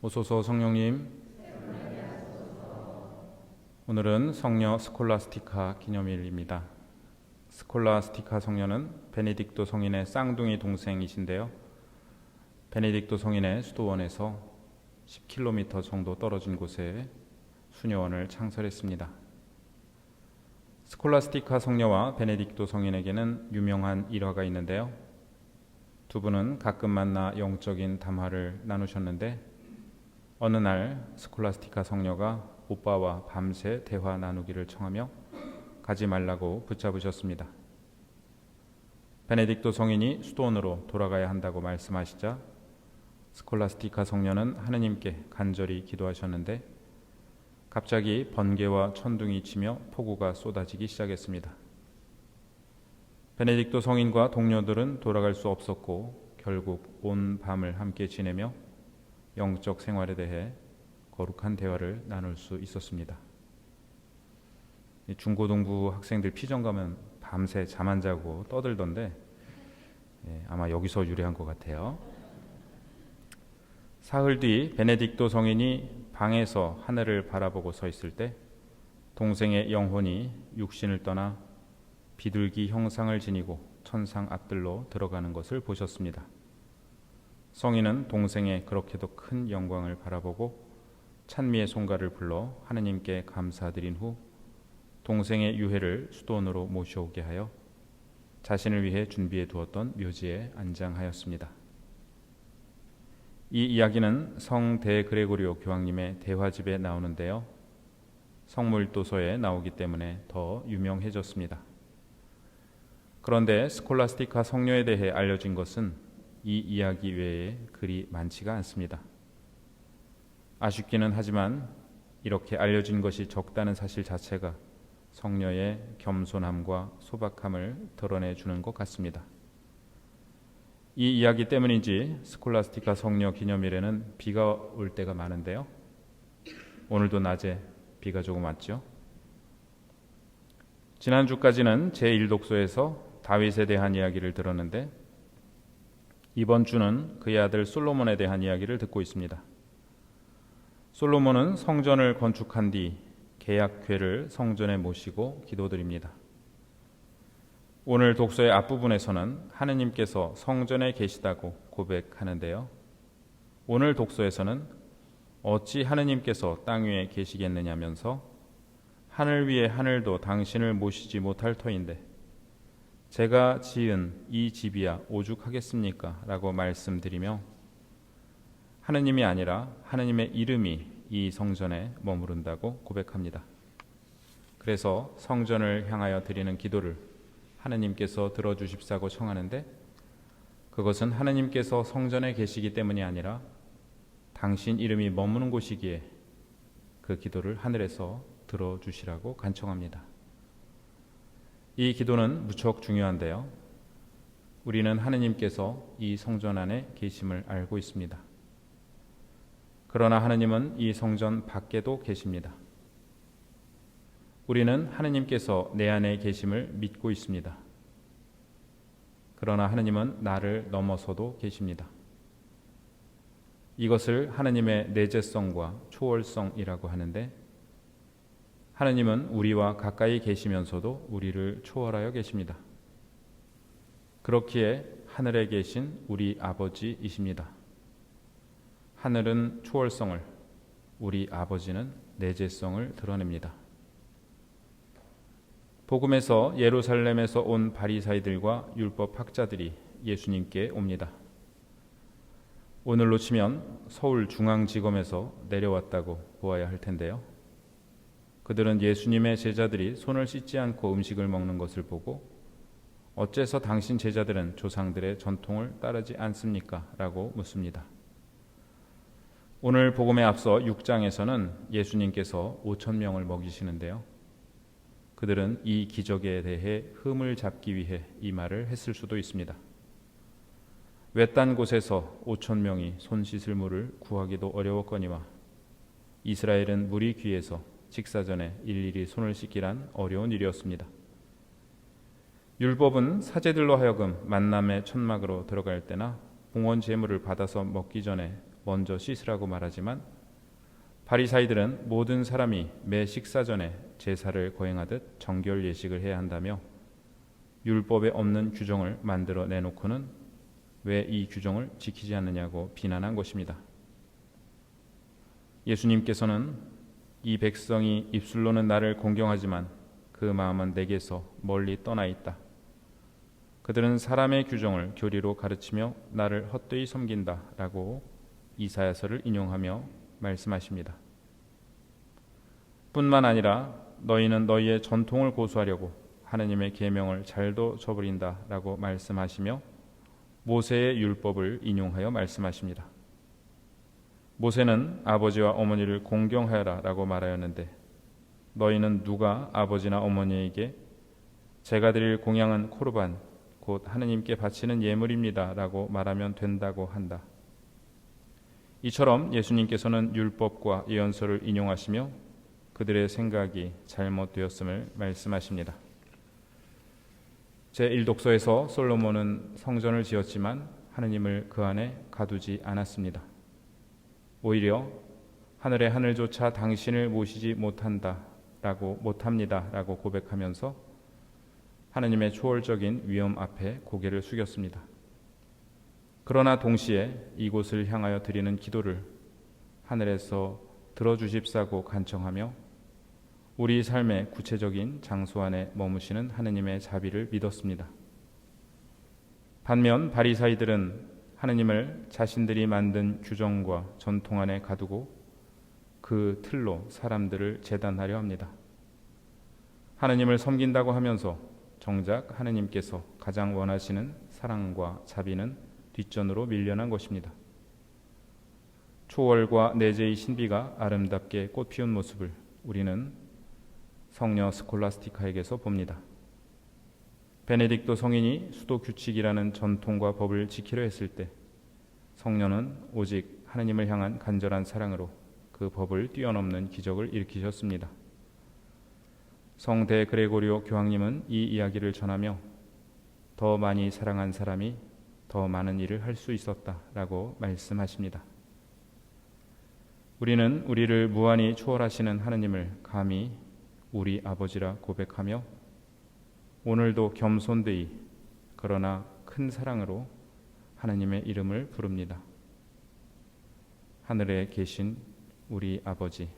오소서 성령님, 오늘은 성녀 스콜라스티카 기념일입니다. 스콜라스티카 성녀는 베네딕토 성인의 쌍둥이 동생이신데요. 베네딕토 성인의 수도원에서 10km 정도 떨어진 곳에 수녀원을 창설했습니다. 스콜라스티카 성녀와 베네딕토 성인에게는 유명한 일화가 있는데요. 두 분은 가끔 만나 영적인 담화를 나누셨는데 어느 날 스콜라스티카 성녀가 오빠와 밤새 대화 나누기를 청하며 가지 말라고 붙잡으셨습니다. 베네딕토 성인이 수도원으로 돌아가야 한다고 말씀하시자 스콜라스티카 성녀는 하느님께 간절히 기도하셨는데 갑자기 번개와 천둥이 치며 폭우가 쏟아지기 시작했습니다. 베네딕토 성인과 동료들은 돌아갈 수 없었고 결국 온 밤을 함께 지내며 영적 생활에 대해 거룩한 대화를 나눌 수 있었습니다. 중고등부 학생들 피정 가면 밤새 잠 안 자고 떠들던데 아마 여기서 유래한 것 같아요. 사흘 뒤 베네딕토 성인이 방에서 하늘을 바라보고 서 있을 때 동생의 영혼이 육신을 떠나 비둘기 형상을 지니고 천상 앞들로 들어가는 것을 보셨습니다. 성인은 동생의 그렇게도 큰 영광을 바라보고 찬미의 송가를 불러 하느님께 감사드린 후 동생의 유해를 수도원으로 모셔오게 하여 자신을 위해 준비해 두었던 묘지에 안장하였습니다. 이 이야기는 성 대그레고리오 교황님의 대화집에 나오는데요. 성물도서에 나오기 때문에 더 유명해졌습니다. 그런데 스콜라스티카 성녀에 대해 알려진 것은 이 이야기 외에 그리 많지가 않습니다. 아쉽기는 하지만 이렇게 알려진 것이 적다는 사실 자체가 성녀의 겸손함과 소박함을 드러내주는 것 같습니다. 이 이야기 때문인지 스콜라스티카 성녀 기념일에는 비가 올 때가 많은데요. 오늘도 낮에 비가 조금 왔죠. 지난주까지는 제1독서에서 다윗에 대한 이야기를 들었는데 이번 주는 그의 아들 솔로몬에 대한 이야기를 듣고 있습니다. 솔로몬은 성전을 건축한 뒤 계약궤를 성전에 모시고 기도드립니다. 오늘 독서의 앞부분에서는 하느님께서 성전에 계시다고 고백하는데요. 오늘 독서에서는 어찌 하느님께서 땅 위에 계시겠느냐면서 하늘 위에 하늘도 당신을 모시지 못할 터인데 제가 지은 이 집이야 오죽하겠습니까? 라고 말씀드리며 하느님이 아니라 하느님의 이름이 이 성전에 머무른다고 고백합니다. 그래서 성전을 향하여 드리는 기도를 하느님께서 들어주십사고 청하는데 그것은 하느님께서 성전에 계시기 때문이 아니라 당신 이름이 머무는 곳이기에 그 기도를 하늘에서 들어주시라고 간청합니다. 이 기도는 무척 중요한데요. 우리는 하느님께서 이 성전 안에 계심을 알고 있습니다. 그러나 하느님은 이 성전 밖에도 계십니다. 우리는 하느님께서 내 안에 계심을 믿고 있습니다. 그러나 하느님은 나를 넘어서도 계십니다. 이것을 하느님의 내재성과 초월성이라고 하는데 하느님은 우리와 가까이 계시면서도 우리를 초월하여 계십니다. 그렇기에 하늘에 계신 우리 아버지이십니다. 하늘은 초월성을, 우리 아버지는 내재성을 드러냅니다. 복음에서 예루살렘에서 온 바리사이들과 율법 학자들이 예수님께 옵니다. 오늘로 치면 서울중앙지검에서 내려왔다고 보아야 할 텐데요. 그들은 예수님의 제자들이 손을 씻지 않고 음식을 먹는 것을 보고 어째서 당신 제자들은 조상들의 전통을 따르지 않습니까? 라고 묻습니다. 오늘 복음에 앞서 6장에서는 예수님께서 5,000명을 먹이시는데요. 그들은 이 기적에 대해 흠을 잡기 위해 이 말을 했을 수도 있습니다. 외딴 곳에서 5,000명이 손 씻을 물을 구하기도 어려웠거니와 이스라엘은 물이 귀해서 식사 전에 일일이 손을 씻기란 어려운 일이었습니다. 율법은 사제들로 하여금 만남의 천막으로 들어갈 때나 봉헌 제물을 받아서 먹기 전에 먼저 씻으라고 말하지만 바리사이들은 모든 사람이 매 식사 전에 제사를 거행하듯 정결 예식을 해야 한다며 율법에 없는 규정을 만들어 내놓고는 왜 이 규정을 지키지 않느냐고 비난한 것입니다. 예수님께서는 이 백성이 입술로는 나를 공경하지만 그 마음은 내게서 멀리 떠나 있다. 그들은 사람의 규정을 교리로 가르치며 나를 헛되이 섬긴다 라고 이사야서를 인용하며 말씀하십니다. 뿐만 아니라 너희는 너희의 전통을 고수하려고 하느님의 계명을 잘도 저버린다 라고 말씀하시며 모세의 율법을 인용하여 말씀하십니다. 모세는 아버지와 어머니를 공경하여라 라고 말하였는데 너희는 누가 아버지나 어머니에게 제가 드릴 공양은 코르반 곧 하느님께 바치는 예물입니다 라고 말하면 된다고 한다. 이처럼 예수님께서는 율법과 예언서를 인용하시며 그들의 생각이 잘못되었음을 말씀하십니다. 제1독서에서 솔로몬은 성전을 지었지만 하느님을 그 안에 가두지 않았습니다. 오히려 하늘의 하늘조차 당신을 모시지 못합니다 라고 고백하면서 하느님의 초월적인 위엄 앞에 고개를 숙였습니다. 그러나 동시에 이곳을 향하여 드리는 기도를 하늘에서 들어주십사고 간청하며 우리 삶의 구체적인 장소 안에 머무시는 하느님의 자비를 믿었습니다. 반면 바리사이들은 하느님을 자신들이 만든 규정과 전통 안에 가두고 그 틀로 사람들을 재단하려 합니다. 하느님을 섬긴다고 하면서 정작 하느님께서 가장 원하시는 사랑과 자비는 뒷전으로 밀려난 것입니다. 초월과 내재의 신비가 아름답게 꽃피운 모습을 우리는 성녀 스콜라스티카에게서 봅니다. 베네딕토 성인이 수도 규칙이라는 전통과 법을 지키려 했을 때 성녀는 오직 하느님을 향한 간절한 사랑으로 그 법을 뛰어넘는 기적을 일으키셨습니다. 성대 그레고리오 교황님은 이 이야기를 전하며 더 많이 사랑한 사람이 더 많은 일을 할 수 있었다라고 말씀하십니다. 우리는 우리를 무한히 초월하시는 하느님을 감히 우리 아버지라 고백하며 오늘도 겸손되이 그러나 큰 사랑으로 하느님의 이름을 부릅니다. 하늘에 계신 우리 아버지,